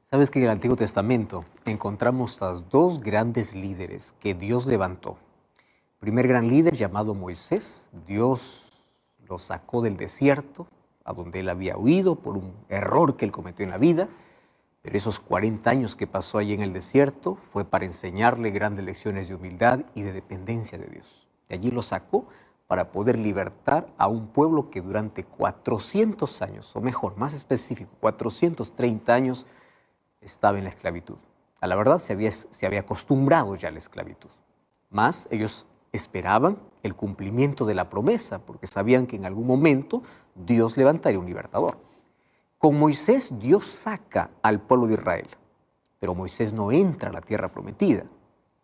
Sabes que en el Antiguo Testamento encontramos a dos grandes líderes que Dios levantó. El primer gran líder llamado Moisés, Dios lo sacó del desierto, a donde él había huido por un error que él cometió en la vida, pero esos 40 años que pasó allí en el desierto fue para enseñarle grandes lecciones de humildad y de dependencia de Dios. De allí lo sacó para poder libertar a un pueblo que durante 400 años, o mejor, más específico, 430 años, estaba en la esclavitud. A la verdad se había acostumbrado ya a la esclavitud. Más ellos esperaban el cumplimiento de la promesa, porque sabían que en algún momento Dios levantaría un libertador. Con Moisés Dios saca al pueblo de Israel, pero Moisés no entra a la tierra prometida.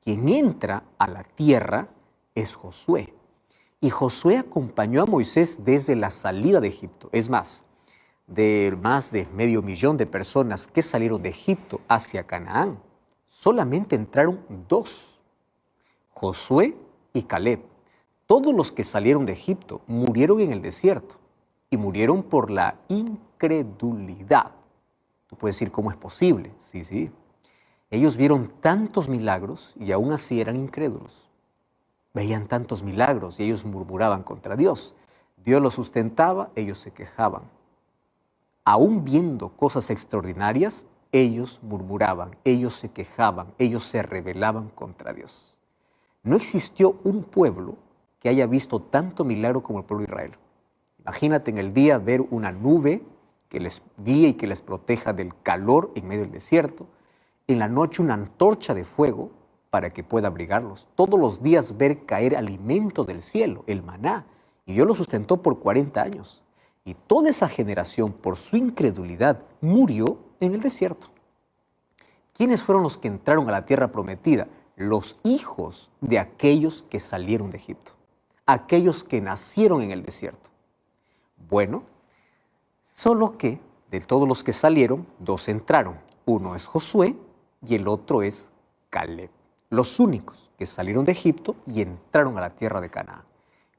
Quien entra a la tierra es Josué. Y Josué acompañó a Moisés desde la salida de Egipto. Es más de 500,000 de personas que salieron de Egipto hacia Canaán, solamente entraron 2, Josué y Caleb. Todos los que salieron de Egipto murieron en el desierto y murieron por la incredulidad. Tú puedes decir, ¿cómo es posible? Sí. Ellos vieron tantos milagros y aún así eran incrédulos. Veían tantos milagros y ellos murmuraban contra Dios. Dios los sustentaba, ellos se quejaban. Aún viendo cosas extraordinarias, ellos murmuraban, ellos se quejaban, ellos se rebelaban contra Dios. No existió un pueblo que haya visto tanto milagro como el pueblo de Israel. Imagínate en el día ver una nube que les guíe y que les proteja del calor en medio del desierto. En la noche una antorcha de fuego para que pueda abrigarlos. Todos los días ver caer alimento del cielo, el maná. Y Dios lo sustentó por 40 años. Y toda esa generación, por su incredulidad, murió en el desierto. ¿Quiénes fueron los que entraron a la tierra prometida? Los hijos de aquellos que salieron de Egipto, aquellos que nacieron en el desierto. Bueno, solo que de todos los que salieron, 2 entraron. Uno es Josué y el otro es Caleb. Los únicos que salieron de Egipto y entraron a la tierra de Canaán.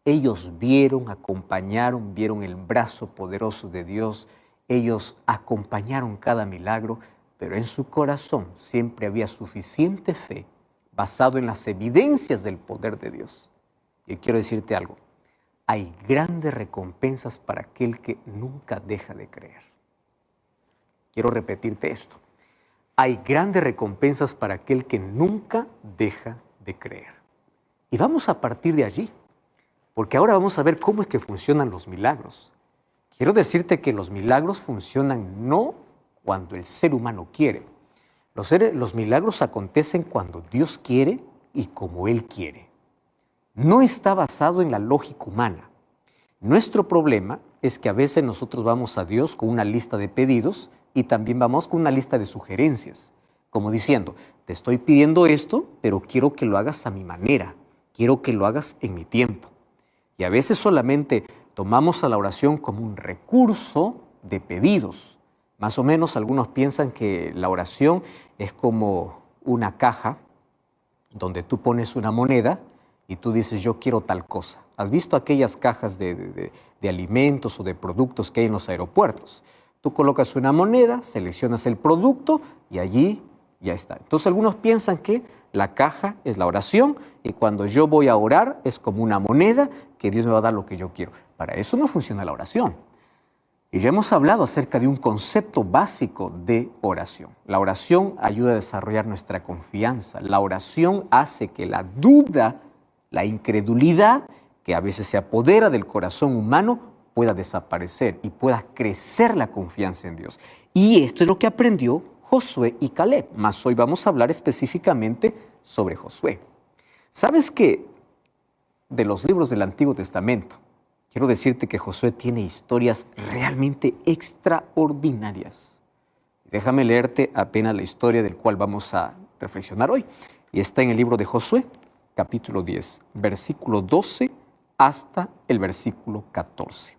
Ellos vieron, acompañaron, vieron el brazo poderoso de Dios. Ellos acompañaron cada milagro, pero en su corazón siempre había suficiente fe basado en las evidencias del poder de Dios. Y quiero decirte algo, hay grandes recompensas para aquel que nunca deja de creer. Quiero repetirte esto. Hay grandes recompensas para aquel que nunca deja de creer. Y vamos a partir de allí, porque ahora vamos a ver cómo es que funcionan los milagros. Quiero decirte que los milagros funcionan no cuando el ser humano quiere. Los milagros acontecen cuando Dios quiere y como Él quiere. No está basado en la lógica humana. Nuestro problema es que a veces nosotros vamos a Dios con una lista de pedidos y también vamos con una lista de sugerencias, como diciendo, te estoy pidiendo esto, pero quiero que lo hagas a mi manera, quiero que lo hagas en mi tiempo. Y a veces solamente tomamos a la oración como un recurso de pedidos. Más o menos algunos piensan que la oración es como una caja donde tú pones una moneda y tú dices, yo quiero tal cosa. ¿Has visto aquellas cajas de alimentos o de productos que hay en los aeropuertos? Tú colocas una moneda, seleccionas el producto y allí ya está. Entonces algunos piensan que la caja es la oración y cuando yo voy a orar es como una moneda que Dios me va a dar lo que yo quiero. Para eso no funciona la oración. Y ya hemos hablado acerca de un concepto básico de oración. La oración ayuda a desarrollar nuestra confianza. La oración hace que la duda, la incredulidad, que a veces se apodera del corazón humano, pueda desaparecer y pueda crecer la confianza en Dios. Y esto es lo que aprendió Josué y Caleb. Mas hoy vamos a hablar específicamente sobre Josué. ¿Sabes que de los libros del Antiguo Testamento, quiero decirte que Josué tiene historias realmente extraordinarias? Déjame leerte apenas la historia del cual vamos a reflexionar hoy. Y está en el libro de Josué, capítulo 10, versículo 12 hasta el versículo 14.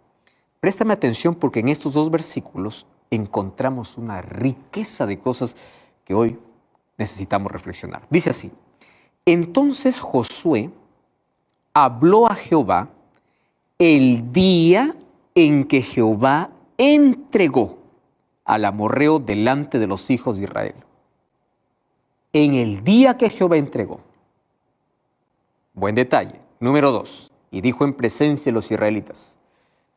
Préstame atención porque en estos 2 versículos encontramos una riqueza de cosas que hoy necesitamos reflexionar. Dice así, entonces Josué habló a Jehová el día en que Jehová entregó al amorreo delante de los hijos de Israel. En el día que Jehová entregó. Buen detalle. Número 2. Y dijo en presencia de los israelitas: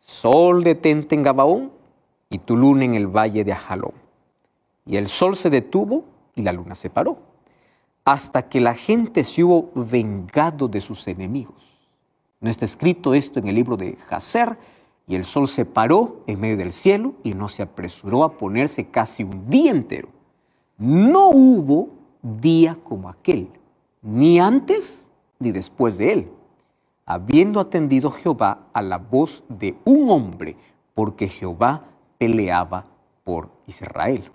Sol detente en Gabaón y tu luna en el valle de Ajalón. Y el sol se detuvo y la luna se paró, hasta que la gente se hubo vengado de sus enemigos. No está escrito esto en el libro de Jacer. Y el sol se paró en medio del cielo y no se apresuró a ponerse casi un día entero. No hubo día como aquel, ni antes ni después de él, habiendo atendido Jehová a la voz de un hombre, porque Jehová peleaba por Israel.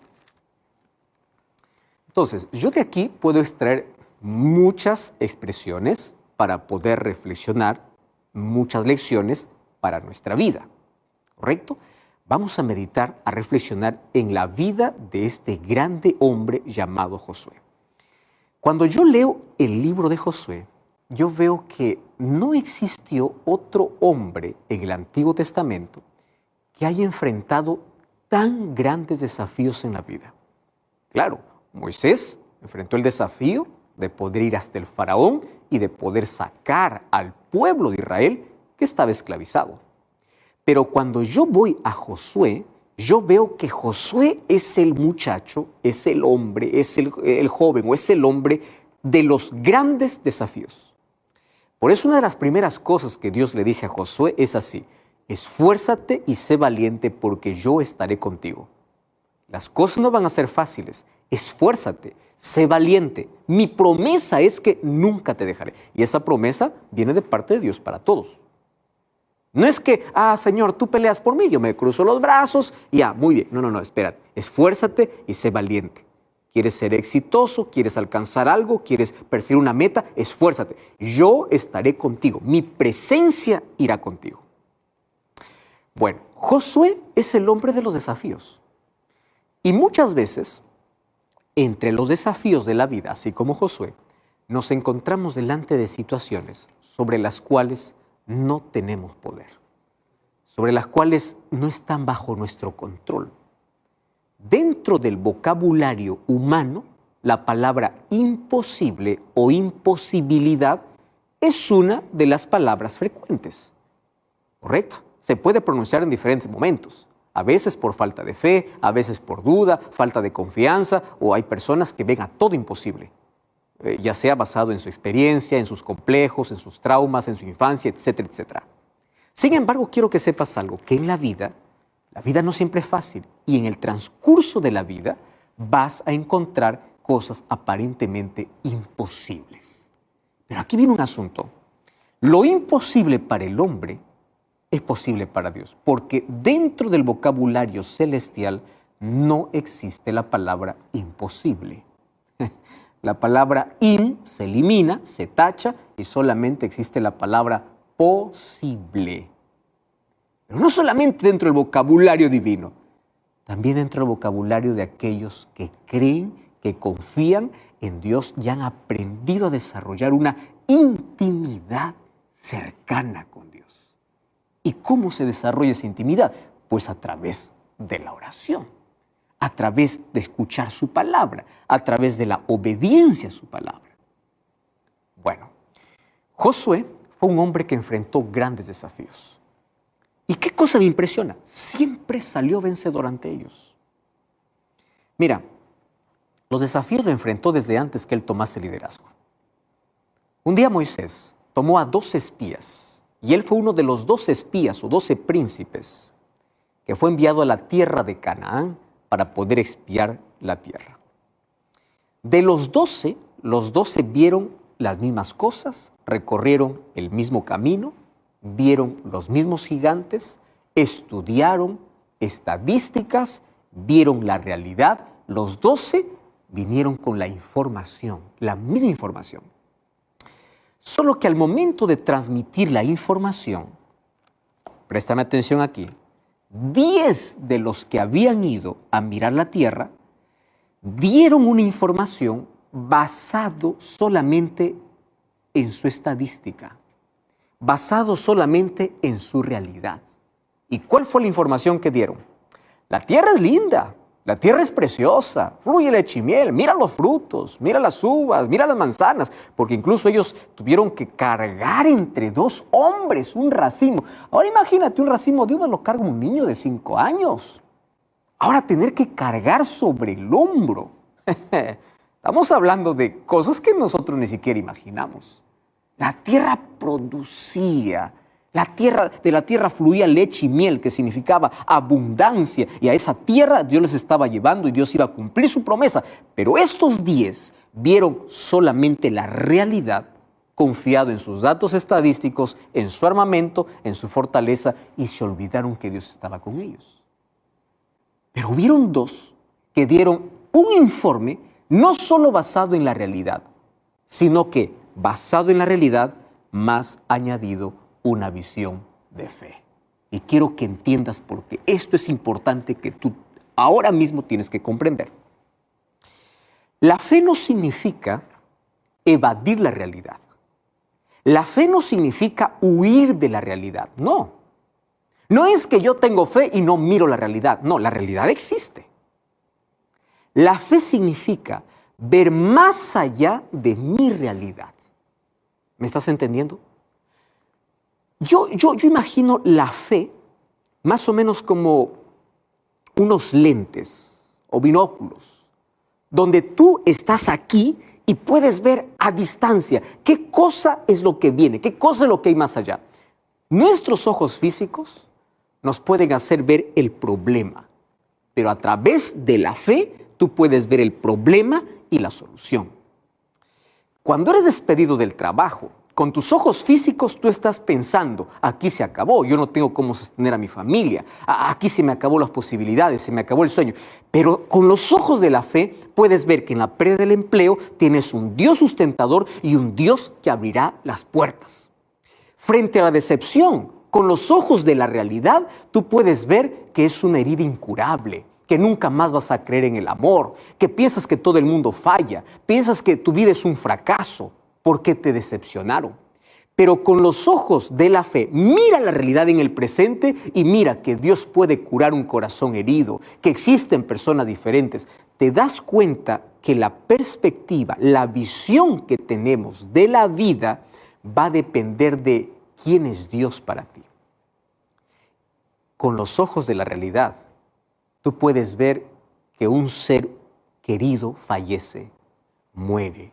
Entonces, yo de aquí puedo extraer muchas expresiones para poder reflexionar, muchas lecciones para nuestra vida, ¿correcto? Vamos a meditar, a reflexionar en la vida de este grande hombre llamado Josué. Cuando yo leo el libro de Josué, yo veo que no existió otro hombre en el Antiguo Testamento que haya enfrentado tan grandes desafíos en la vida. Claro, Moisés enfrentó el desafío de poder ir hasta el faraón y de poder sacar al pueblo de Israel que estaba esclavizado. Pero cuando yo voy a Josué, yo veo que Josué es el muchacho, es el hombre, es el joven o es el hombre de los grandes desafíos. Por eso una de las primeras cosas que Dios le dice a Josué es así: esfuérzate y sé valiente porque yo estaré contigo. Las cosas no van a ser fáciles. Esfuérzate, sé valiente. Mi promesa es que nunca te dejaré. Y esa promesa viene de parte de Dios para todos. No es que, Señor, tú peleas por mí, yo me cruzo los brazos y muy bien. No, espérate. Esfuérzate y sé valiente. ¿Quieres ser exitoso? ¿Quieres alcanzar algo? ¿Quieres perseguir una meta? Esfuérzate. Yo estaré contigo. Mi presencia irá contigo. Bueno, Josué es el hombre de los desafíos. Y muchas veces, entre los desafíos de la vida, así como Josué, nos encontramos delante de situaciones sobre las cuales no tenemos poder, sobre las cuales no están bajo nuestro control. Dentro del vocabulario humano, la palabra imposible o imposibilidad es una de las palabras frecuentes. ¿Correcto? Se puede pronunciar en diferentes momentos. A veces por falta de fe, a veces por duda, falta de confianza, o hay personas que ven a todo imposible. Ya sea basado en su experiencia, en sus complejos, en sus traumas, en su infancia, etcétera, etcétera. Sin embargo, quiero que sepas algo, que en la vida no siempre es fácil, y en el transcurso de la vida vas a encontrar cosas aparentemente imposibles. Pero aquí viene un asunto. Lo imposible para el hombre es posible para Dios, porque dentro del vocabulario celestial no existe la palabra imposible. La palabra se elimina, se tacha y solamente existe la palabra posible. Pero no solamente dentro del vocabulario divino, también dentro del vocabulario de aquellos que creen, que confían en Dios y han aprendido a desarrollar una intimidad cercana con Dios. ¿Y cómo se desarrolla esa intimidad? Pues a través de la oración, a través de escuchar su palabra, a través de la obediencia a su palabra. Bueno, Josué fue un hombre que enfrentó grandes desafíos. ¿Y qué cosa me impresiona? Siempre salió vencedor ante ellos. Mira, los desafíos lo enfrentó desde antes que él tomase liderazgo. Un día Moisés tomó a 12 espías, y él fue uno de los 12 espías o 12 príncipes que fue enviado a la tierra de Canaán para poder espiar la tierra. De los 12 vieron las mismas cosas, recorrieron el mismo camino, vieron los mismos gigantes, estudiaron estadísticas, vieron la realidad. Los 12 vinieron con la información, la misma información. Solo que al momento de transmitir la información, préstame atención aquí, 10 de los que habían ido a mirar la tierra dieron una información basado solamente en su estadística, basado solamente en su realidad. ¿Y cuál fue la información que dieron? La tierra es linda, La tierra es preciosa, fluye leche y miel, mira los frutos, mira las uvas, mira las manzanas, porque incluso ellos tuvieron que cargar entre 2 hombres un racimo. Ahora imagínate, un racimo de uvas lo carga un niño de 5 años. Ahora tener que cargar sobre el hombro. Estamos hablando de cosas que nosotros ni siquiera imaginamos. La tierra producía. De la tierra fluía leche y miel, que significaba abundancia, y a esa tierra Dios les estaba llevando y Dios iba a cumplir su promesa. Pero estos 10 vieron solamente la realidad, confiado en sus datos estadísticos, en su armamento, en su fortaleza, y se olvidaron que Dios estaba con ellos. Pero hubieron 2 que dieron un informe no solo basado en la realidad, sino que basado en la realidad, más añadido una visión de fe. Y quiero que entiendas porque esto es importante que tú ahora mismo tienes que comprender. La fe no significa evadir la realidad. La fe no significa huir de la realidad, no. No es que yo tengo fe y no miro la realidad, no, la realidad existe. La fe significa ver más allá de mi realidad. ¿Me estás entendiendo? Yo imagino la fe más o menos como unos lentes o binóculos, donde tú estás aquí y puedes ver a distancia qué cosa es lo que viene, qué cosa es lo que hay más allá. Nuestros ojos físicos nos pueden hacer ver el problema, pero a través de la fe tú puedes ver el problema y la solución. Cuando eres despedido del trabajo, con tus ojos físicos tú estás pensando, aquí se acabó, yo no tengo cómo sostener a mi familia, aquí se me acabó las posibilidades, se me acabó el sueño. Pero con los ojos de la fe puedes ver que en la pérdida del empleo tienes un Dios sustentador y un Dios que abrirá las puertas. Frente a la decepción, con los ojos de la realidad, tú puedes ver que es una herida incurable, que nunca más vas a creer en el amor, que piensas que todo el mundo falla, piensas que tu vida es un fracaso, porque te decepcionaron. Pero con los ojos de la fe, mira la realidad en el presente y mira que Dios puede curar un corazón herido, que existen personas diferentes. Te das cuenta que la perspectiva, la visión que tenemos de la vida va a depender de quién es Dios para ti. Con los ojos de la realidad, tú puedes ver que un ser querido fallece, muere.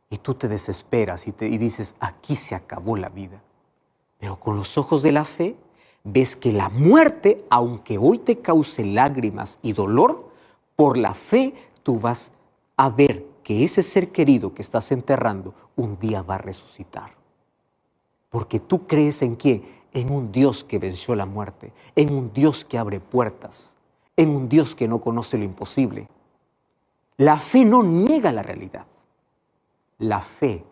Y tú te desesperas y dices, aquí se acabó la vida. Pero con los ojos de la fe, ves que la muerte, aunque hoy te cause lágrimas y dolor, por la fe tú vas a ver que ese ser querido que estás enterrando un día va a resucitar. Porque tú crees ¿en quién? En un Dios que venció la muerte, en un Dios que abre puertas, en un Dios que no conoce lo imposible. La fe no niega la realidad. La fe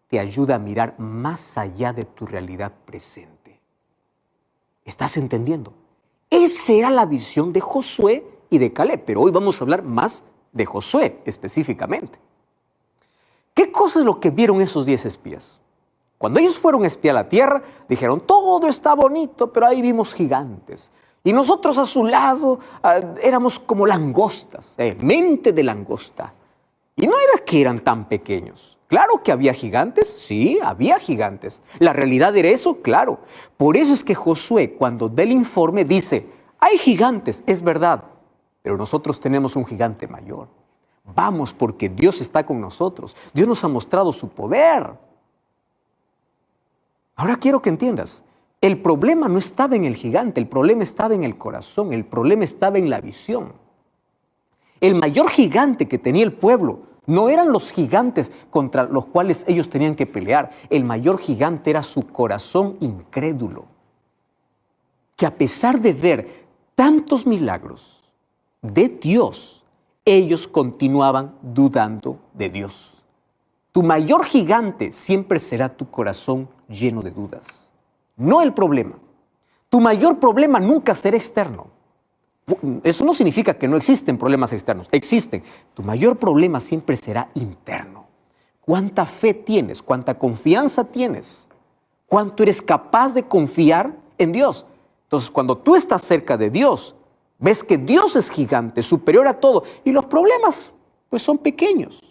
te ayuda a mirar más allá de tu realidad presente. ¿Estás entendiendo? Esa era la visión de Josué y de Caleb, pero hoy vamos a hablar más de Josué específicamente. ¿Qué cosa es lo que vieron esos 10 espías? Cuando ellos fueron a espiar la tierra, dijeron, todo está bonito, pero ahí vimos gigantes. Y nosotros a su lado éramos como langostas, mente de langosta. Y no era que eran tan pequeños. Claro que había gigantes, sí, había gigantes. ¿La realidad era eso? Claro. Por eso es que Josué, cuando da el informe, dice, hay gigantes, es verdad, pero nosotros tenemos un gigante mayor. Vamos, porque Dios está con nosotros. Dios nos ha mostrado su poder. Ahora quiero que entiendas, el problema no estaba en el gigante, el problema estaba en el corazón, el problema estaba en la visión. El mayor gigante que tenía el pueblo no eran los gigantes contra los cuales ellos tenían que pelear. El mayor gigante era su corazón incrédulo, que a pesar de ver tantos milagros de Dios, ellos continuaban dudando de Dios. Tu mayor gigante siempre será tu corazón lleno de dudas, no el problema. Tu mayor problema nunca será externo. Eso no significa que no existen problemas externos, existen. Tu mayor problema siempre será interno. ¿Cuánta fe tienes? ¿Cuánta confianza tienes? ¿Cuánto eres capaz de confiar en Dios? Entonces, cuando tú estás cerca de Dios, Ves que Dios es gigante, superior a todo, y los problemas pues son pequeños.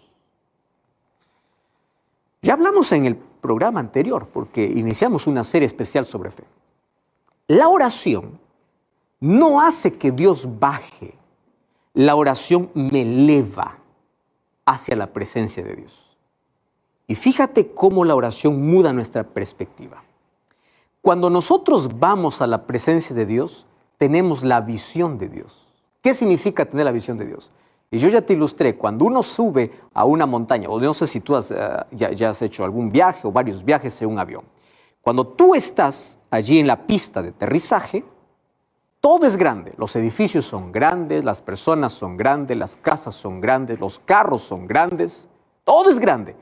Ya hablamos en el programa anterior, porque iniciamos una serie especial sobre fe. La oración no hace que Dios baje, la oración me eleva hacia la presencia de Dios. Y fíjate cómo la oración muda nuestra perspectiva. Cuando nosotros vamos a la presencia de Dios, tenemos la visión de Dios. ¿Qué significa tener la visión de Dios? Y yo ya te ilustré, cuando uno sube a una montaña, o no sé si tú ya has hecho algún viaje o varios viajes en un avión. Cuando tú estás allí en la pista de aterrizaje, todo es grande. Los edificios son grandes, las personas son grandes, las casas son grandes, los carros son grandes, todo es grande.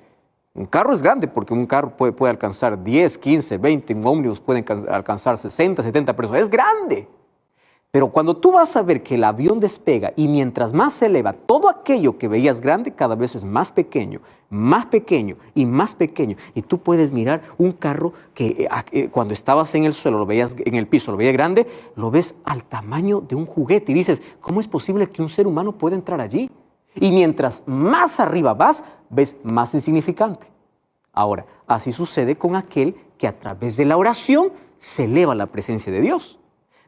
Un carro es grande porque un carro puede alcanzar 10, 15, 20, un ómnibus puede alcanzar 60, 70 personas, es grande. Pero cuando tú vas a ver que el avión despega y mientras más se eleva, todo aquello que veías grande cada vez es más pequeño y más pequeño. Y tú puedes mirar un carro que cuando estabas en el suelo, lo veías en el piso, lo veías grande, lo ves al tamaño de un juguete y dices, ¿cómo es posible que un ser humano pueda entrar allí? Y mientras más arriba vas, ves más insignificante. Ahora, así sucede con aquel que a través de la oración se eleva a la presencia de Dios.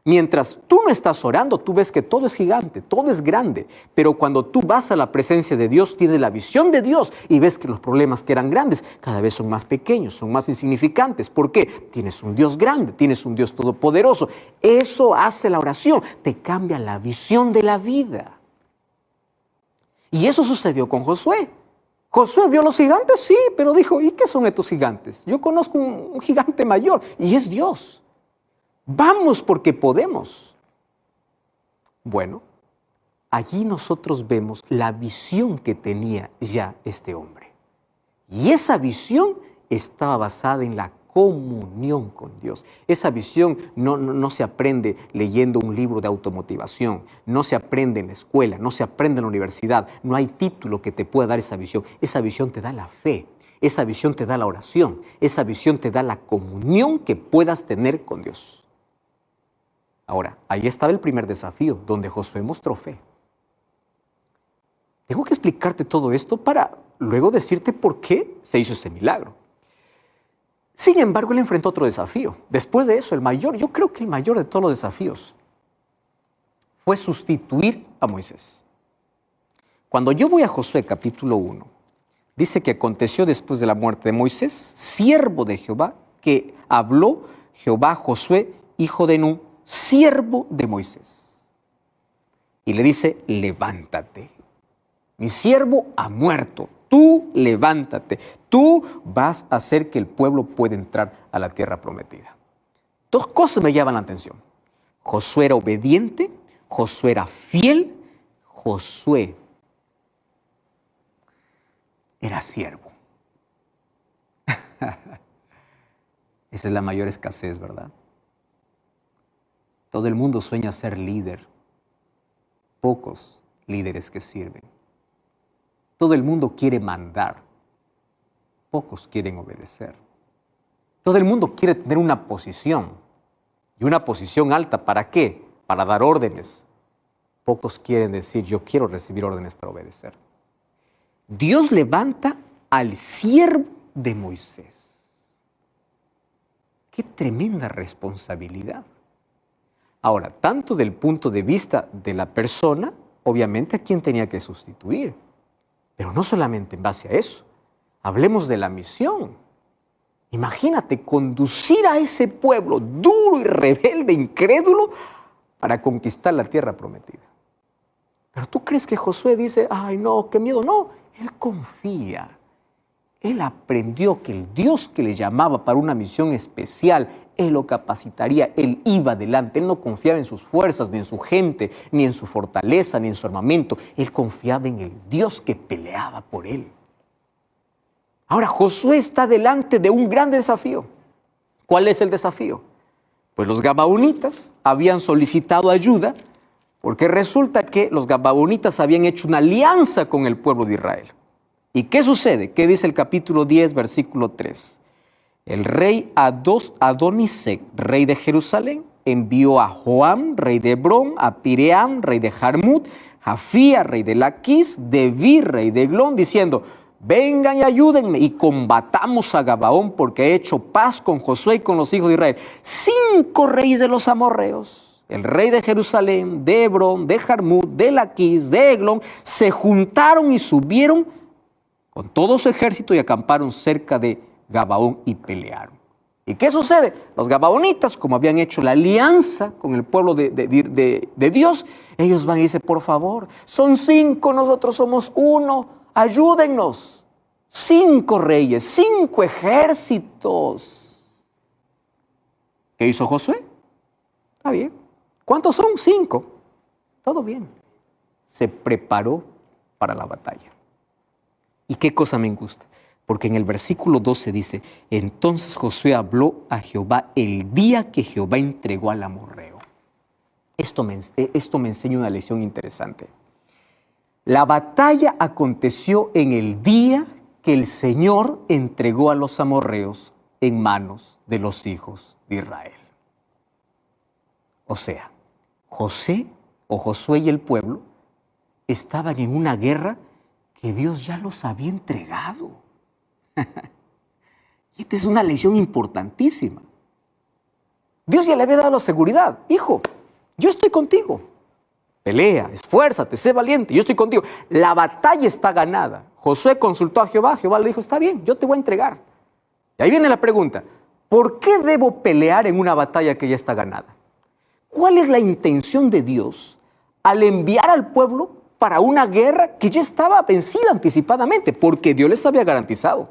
Mientras tú no estás orando, tú ves que todo es gigante, todo es grande. Pero cuando tú vas a la presencia de Dios, tienes la visión de Dios y ves que los problemas que eran grandes cada vez son más pequeños, son más insignificantes. ¿Por qué? Tienes un Dios grande, tienes un Dios todopoderoso. Eso hace la oración, te cambia la visión de la vida. Y eso sucedió con Josué. Josué vio los gigantes, sí, pero dijo, ¿y qué son estos gigantes? Yo conozco un gigante mayor y es Dios. Vamos porque podemos. Bueno, allí nosotros vemos la visión que tenía ya este hombre. Y esa visión estaba basada en la comunión con Dios. Esa visión no se aprende leyendo un libro de automotivación, no se aprende en la escuela, no se aprende en la universidad. No hay título que te pueda dar esa visión. Esa visión te da la fe, esa visión te da la oración, esa visión te da la comunión que puedas tener con Dios. Ahora, ahí estaba el primer desafío, donde Josué mostró fe. Tengo que explicarte todo esto para luego decirte por qué se hizo ese milagro. Sin embargo, él enfrentó otro desafío. Después de eso, yo creo que el mayor de todos los desafíos fue sustituir a Moisés. Cuando yo voy a Josué capítulo 1, dice que aconteció después de la muerte de Moisés, siervo de Jehová, que habló Jehová a Josué, hijo de Nun, siervo de Moisés. Y le dice, levántate. Mi siervo ha muerto. Tú levántate. Tú vas a hacer que el pueblo pueda entrar a la tierra prometida. Dos cosas me llaman la atención. Josué era obediente, Josué era fiel, Josué era siervo. Esa es la mayor escasez, ¿verdad? Todo el mundo sueña ser líder. Pocos líderes que sirven. Todo el mundo quiere mandar. Pocos quieren obedecer. Todo el mundo quiere tener una posición. Y una posición alta, ¿para qué? Para dar órdenes. Pocos quieren decir, yo quiero recibir órdenes para obedecer. Dios levanta al siervo de Moisés. ¡Qué tremenda responsabilidad! Ahora, tanto del punto de vista de la persona, obviamente a quien tenía que sustituir. Pero no solamente en base a eso. Hablemos de la misión. Imagínate conducir a ese pueblo duro y rebelde, incrédulo, para conquistar la tierra prometida. Pero tú crees que Josué dice, ay no, qué miedo. No, él confía. Él aprendió que el Dios que le llamaba para una misión especial, Él lo capacitaría, Él iba adelante. Él no confiaba en sus fuerzas, ni en su gente, ni en su fortaleza, ni en su armamento. Él confiaba en el Dios que peleaba por él. Ahora, Josué está delante de un gran desafío. ¿Cuál es el desafío? Pues los gabaonitas habían solicitado ayuda porque resulta que los gabaonitas habían hecho una alianza con el pueblo de Israel. ¿Y qué sucede? ¿Qué dice el capítulo 10, versículo 3? El rey Adonisec, rey de Jerusalén, envió a Joam, rey de Hebrón, a Piream, rey de Jarmut, Jafía, rey de Laquis, Debir, rey de Eglón, diciendo: vengan y ayúdenme y combatamos a Gabaón, porque he hecho paz con Josué y con los hijos de Israel. 5 reyes de los amorreos, el rey de Jerusalén, de Hebrón, de Jarmut, de Laquis, de Eglón, se juntaron y subieron con todo su ejército y acamparon cerca de Gabaón y pelearon. ¿Y qué sucede? Los gabaonitas, como habían hecho la alianza con el pueblo de Dios, ellos van y dicen: por favor, son 5, nosotros somos 1, ayúdennos. 5 reyes, 5 ejércitos. ¿Qué hizo Josué? Está bien. ¿Cuántos son? 5. Todo bien. Se preparó para la batalla. ¿Y qué cosa me gusta? Porque en el versículo 12 dice: entonces Josué habló a Jehová el día que Jehová entregó al amorreo. Esto me enseña una lección interesante. La batalla aconteció en el día que el Señor entregó a los amorreos en manos de los hijos de Israel. O sea, Josué y el pueblo estaban en una guerra que Dios ya los había entregado. Y esta es una lección importantísima. Dios ya le había dado la seguridad: hijo, yo estoy contigo. Pelea, esfuérzate, sé valiente, yo estoy contigo. La batalla está ganada. Josué consultó a Jehová, Jehová le dijo: está bien, yo te voy a entregar. Y ahí viene la pregunta: ¿por qué debo pelear en una batalla que ya está ganada? ¿Cuál es la intención de Dios al enviar al pueblo para una guerra que ya estaba vencida anticipadamente? Porque Dios les había garantizado.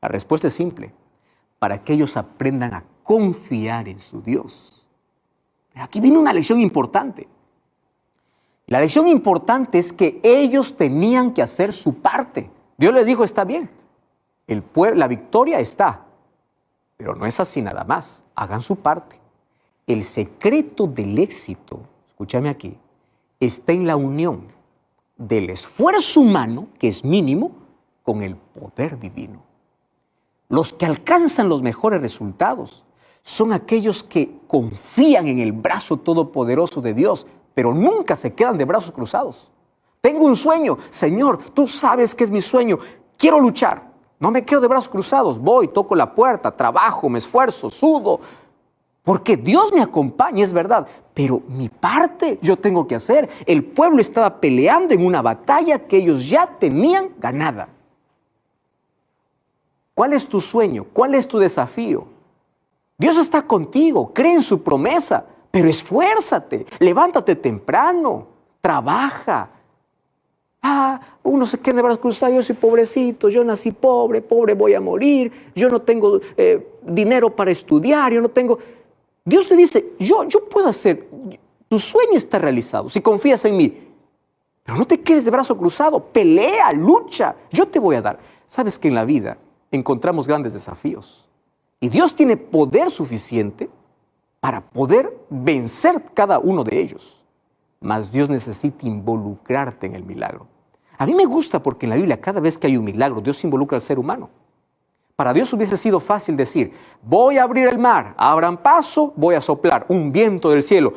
La respuesta es simple: para que ellos aprendan a confiar en su Dios. Pero aquí viene una lección importante. La lección importante es que ellos tenían que hacer su parte. Dios les dijo: está bien, la victoria está, pero no es así nada más. Hagan su parte. El secreto del éxito, escúchame aquí, está en la unión del esfuerzo humano, que es mínimo, con el poder divino. Los que alcanzan los mejores resultados son aquellos que confían en el brazo todopoderoso de Dios, pero nunca se quedan de brazos cruzados. Tengo un sueño: Señor, tú sabes que es mi sueño, quiero luchar. No me quedo de brazos cruzados, voy, toco la puerta, trabajo, me esfuerzo, sudo, porque Dios me acompaña, es verdad, pero mi parte yo tengo que hacer. El pueblo estaba peleando en una batalla que ellos ya tenían ganada. ¿Cuál es tu sueño? ¿Cuál es tu desafío? Dios está contigo, cree en su promesa, pero esfuérzate, levántate temprano, trabaja. Uno se queda de brazos cruzados: yo soy pobrecito, yo nací pobre, pobre voy a morir, yo no tengo dinero para estudiar, yo no tengo... Dios te dice: yo puedo hacer, tu sueño está realizado si confías en mí, pero no te quedes de brazo cruzado, pelea, lucha, yo te voy a dar. Sabes que en la vida encontramos grandes desafíos y Dios tiene poder suficiente para poder vencer cada uno de ellos, mas Dios necesita involucrarte en el milagro. A mí me gusta porque en la Biblia cada vez que hay un milagro Dios involucra al ser humano. Para Dios hubiese sido fácil decir: voy a abrir el mar, abran paso, voy a soplar un viento del cielo,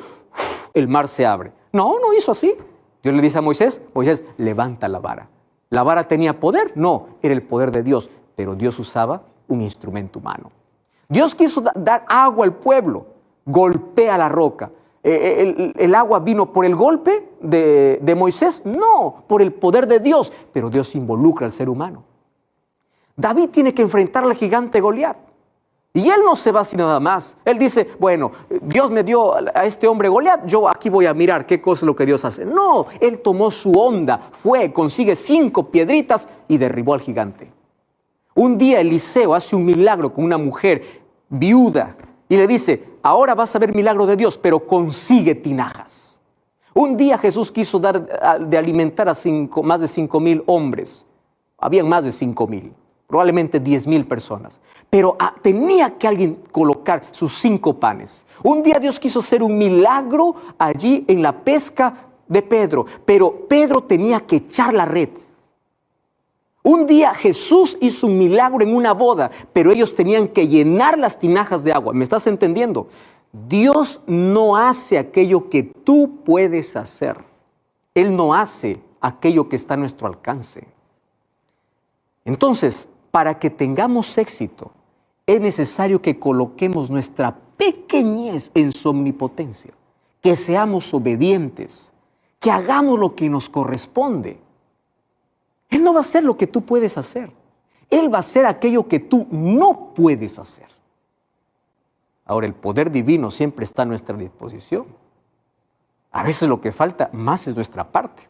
el mar se abre. No hizo así. Dios le dice a Moisés: Moisés, levanta la vara. ¿La vara tenía poder? No, era el poder de Dios, pero Dios usaba un instrumento humano. Dios quiso dar agua al pueblo, golpea la roca. ¿El agua vino por el golpe de Moisés? No, por el poder de Dios, pero Dios involucra al ser humano. David tiene que enfrentar al gigante Goliat. Y él no se va así nada más. Él dice: bueno, Dios me dio a este hombre Goliat, yo aquí voy a mirar qué cosa es lo que Dios hace. No, él tomó su onda, consigue 5 piedritas y derribó al gigante. Un día Eliseo hace un milagro con una mujer viuda y le dice: ahora vas a ver milagro de Dios, pero consigue tinajas. Un día Jesús quiso dar de alimentar a más de 5,000 hombres. Habían más de 5,000. Probablemente 10,000 personas. Pero tenía que alguien colocar sus 5 panes. Un día Dios quiso hacer un milagro allí en la pesca de Pedro, pero Pedro tenía que echar la red. Un día Jesús hizo un milagro en una boda, pero ellos tenían que llenar las tinajas de agua. ¿Me estás entendiendo? Dios no hace aquello que tú puedes hacer. Él no hace aquello que está a nuestro alcance. Entonces, para que tengamos éxito, es necesario que coloquemos nuestra pequeñez en su omnipotencia, que seamos obedientes, que hagamos lo que nos corresponde. Él no va a hacer lo que tú puedes hacer. Él va a hacer aquello que tú no puedes hacer. Ahora, el poder divino siempre está a nuestra disposición. A veces lo que falta más es nuestra parte.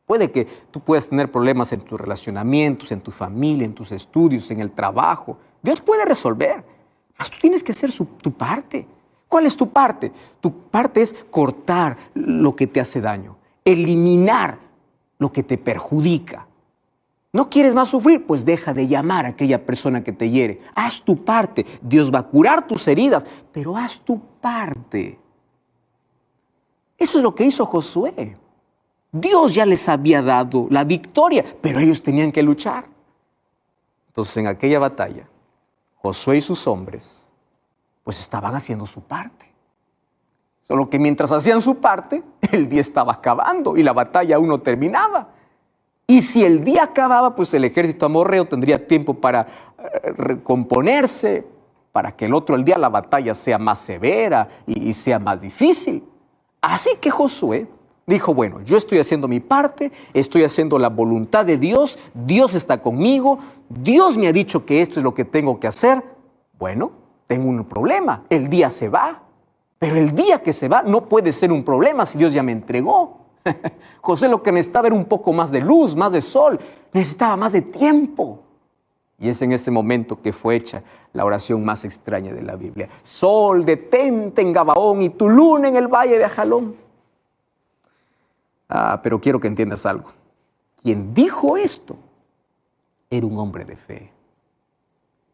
Puede que tú puedas tener problemas en tus relacionamientos, en tu familia, en tus estudios, en el trabajo. Dios puede resolver, mas tú tienes que hacer tu parte. ¿Cuál es tu parte? Tu parte es cortar lo que te hace daño, eliminar lo que te perjudica. ¿No quieres más sufrir? Pues deja de llamar a aquella persona que te hiere. Haz tu parte. Dios va a curar tus heridas, pero haz tu parte. Eso es lo que hizo Josué. Dios ya les había dado la victoria, pero ellos tenían que luchar. Entonces, en aquella batalla, Josué y sus hombres, pues estaban haciendo su parte. Solo que mientras hacían su parte, el día estaba acabando y la batalla aún no terminaba. Y si el día acababa, pues el ejército amorreo tendría tiempo para recomponerse, para que el día la batalla sea más severa y sea más difícil. Así que Josué dijo, bueno, yo estoy haciendo mi parte, estoy haciendo la voluntad de Dios, Dios está conmigo, Dios me ha dicho que esto es lo que tengo que hacer. Bueno, tengo un problema, el día se va, pero el día que se va no puede ser un problema si Dios ya me entregó. José lo que necesitaba era un poco más de luz, más de sol, necesitaba más de tiempo. Y es en ese momento que fue hecha la oración más extraña de la Biblia. Sol, detente en Gabaón y tu luna en el valle de Ajalón. Pero quiero que entiendas algo. Quien dijo esto era un hombre de fe.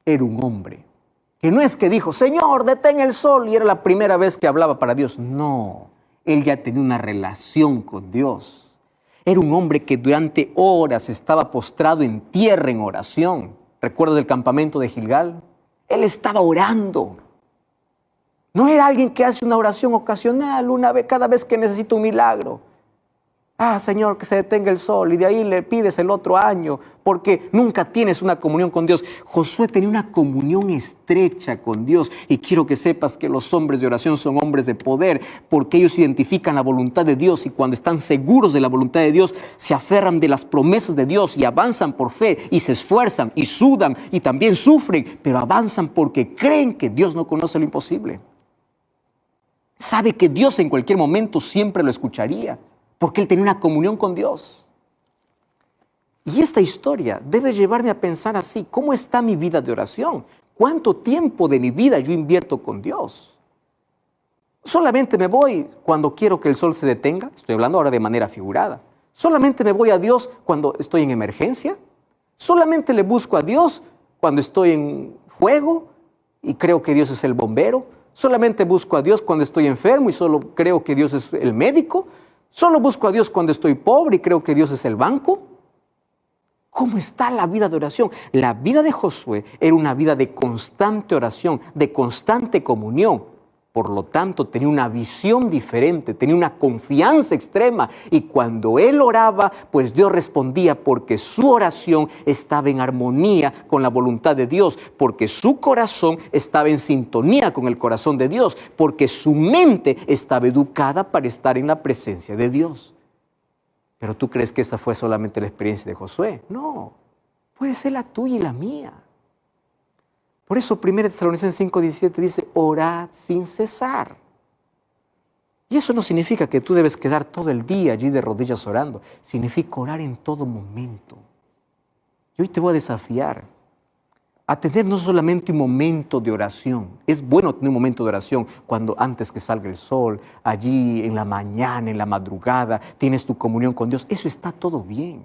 Era un hombre que no es que dijo, Señor, detén el sol, y era la primera vez que hablaba para Dios. No, él ya tenía una relación con Dios. Era un hombre que durante horas estaba postrado en tierra en oración. ¿Recuerdas el campamento de Gilgal? Él estaba orando. No era alguien que hace una oración ocasional, una vez, cada vez que necesita un milagro. Señor, que se detenga el sol, y de ahí le pides el otro año, porque nunca tienes una comunión con Dios. Josué tenía una comunión estrecha con Dios, y quiero que sepas que los hombres de oración son hombres de poder, porque ellos identifican la voluntad de Dios, y cuando están seguros de la voluntad de Dios, se aferran de las promesas de Dios, y avanzan por fe, y se esfuerzan, y sudan, y también sufren, pero avanzan porque creen que Dios no conoce lo imposible. Sabe que Dios en cualquier momento siempre lo escucharía, porque él tenía una comunión con Dios. Y esta historia debe llevarme a pensar así, ¿cómo está mi vida de oración? ¿Cuánto tiempo de mi vida yo invierto con Dios? ¿Solamente me voy cuando quiero que el sol se detenga? Estoy hablando ahora de manera figurada. ¿Solamente me voy a Dios cuando estoy en emergencia? ¿Solamente le busco a Dios cuando estoy en fuego y creo que Dios es el bombero? ¿Solamente busco a Dios cuando estoy enfermo y solo creo que Dios es el médico? ¿Solo busco a Dios cuando estoy pobre y creo que Dios es el banco? ¿Cómo está la vida de oración? La vida de Josué era una vida de constante oración, de constante comunión. Por lo tanto, tenía una visión diferente, tenía una confianza extrema. Y cuando él oraba, pues Dios respondía porque su oración estaba en armonía con la voluntad de Dios, porque su corazón estaba en sintonía con el corazón de Dios, porque su mente estaba educada para estar en la presencia de Dios. ¿Pero tú crees que esta fue solamente la experiencia de Josué? No, puede ser la tuya y la mía. Por eso 1 Tesalonicenses 5:17 dice, orad sin cesar. Y eso no significa que tú debes quedar todo el día allí de rodillas orando. Significa orar en todo momento. Y hoy te voy a desafiar a tener no solamente un momento de oración. Es bueno tener un momento de oración cuando antes que salga el sol, allí en la mañana, en la madrugada, tienes tu comunión con Dios. Eso está todo bien.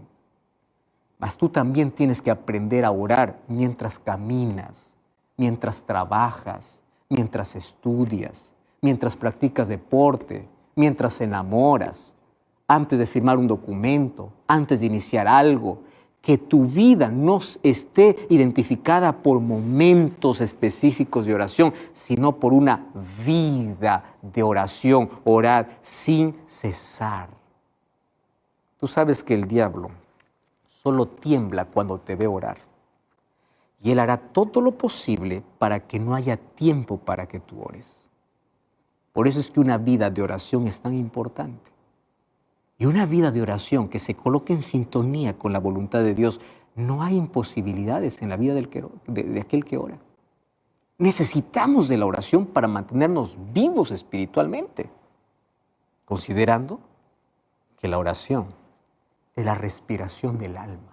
Mas tú también tienes que aprender a orar mientras caminas, mientras trabajas, mientras estudias, mientras practicas deporte, mientras enamoras, antes de firmar un documento, antes de iniciar algo. que tu vida no esté identificada por momentos específicos de oración, sino por una vida de oración, orar sin cesar. Tú sabes que el diablo solo tiembla cuando te ve orar. Y él hará todo lo posible para que no haya tiempo para que tú ores. Por eso es que una vida de oración es tan importante. Y una vida de oración que se coloque en sintonía con la voluntad de Dios, no hay imposibilidades en la vida de aquel que ora. Necesitamos de la oración para mantenernos vivos espiritualmente, considerando que la oración es la respiración del alma.